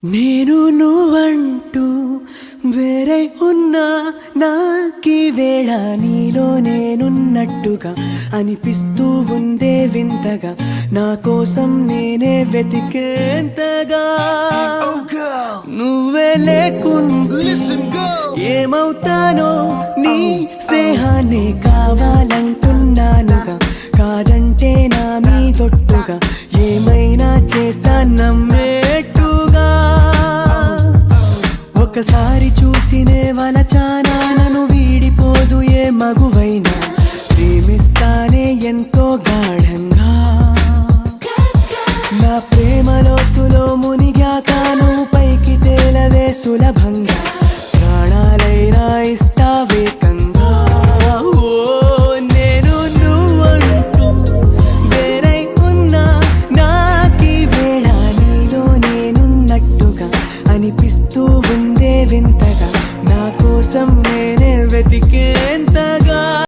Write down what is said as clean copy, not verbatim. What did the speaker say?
నేను నువ్వంటూ వేరే ఉన్నా నాకీ వేళ నీలో నేనున్నట్టుగా అనిపిస్తూ ఉందే వింతగా నా కోసం నేనే వెతికేంతగా నువ్వే లేకుండా ఏమవుతానో నీ స్నేహాన్ని కావాలంటున్నానుగా కాదంటే నా మీదొట్టుగా ఏమైనా చేస్తా నమ్మేట్టుగా ఒకసారి చూసినే వలచానా నన్ను వీడిపోదు ఏ మగువైనా ప్రేమిస్తానే ఎంతో గాఢంగా నా ప్రేమ లోతులో మునిగాక నువ్వు పైకి తేలవే సులభంగా ప్రాణాలైనా ఇస్తావేకంగా నేను నువ్వంటూ వేరై ఉన్నా నాకీ వేళ నీలో నేనున్నట్టుగా అనిపిస్తూ ఉందే వింతగా నా కోసం నేనే వెతికేంత